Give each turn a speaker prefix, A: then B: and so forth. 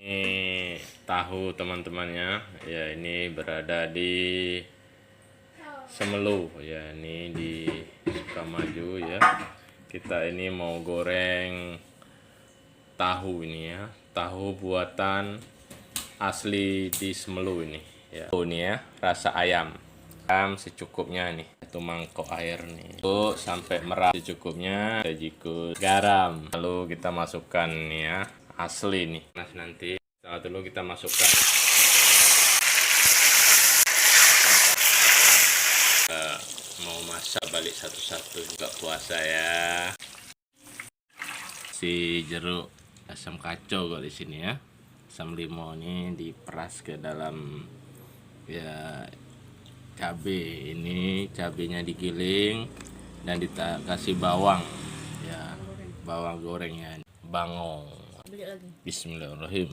A: Ini tahu teman-temannya ya, ini berada di Semelu ya, ini di Sukamaju ya. Kita ini mau goreng tahu ini ya, tahu buatan asli di Semelu ini ya. Ini ya, rasa ayam secukupnya nih, satu mangkok air nih, tuh sampai merata secukupnya, jikut garam, lalu kita masukkan nih ya, asli nih. Nah, nanti saat dulu kita masukkan mau masak balik satu-satu, juga puasa ya. Si jeruk asam kacau kok di sini ya, asam limau ini diperas ke dalam ya cabai. Ini cabenya digiling dan dikasih bawang ya, bawang gorengnya bangong. Bismillahirrahmanirrahim.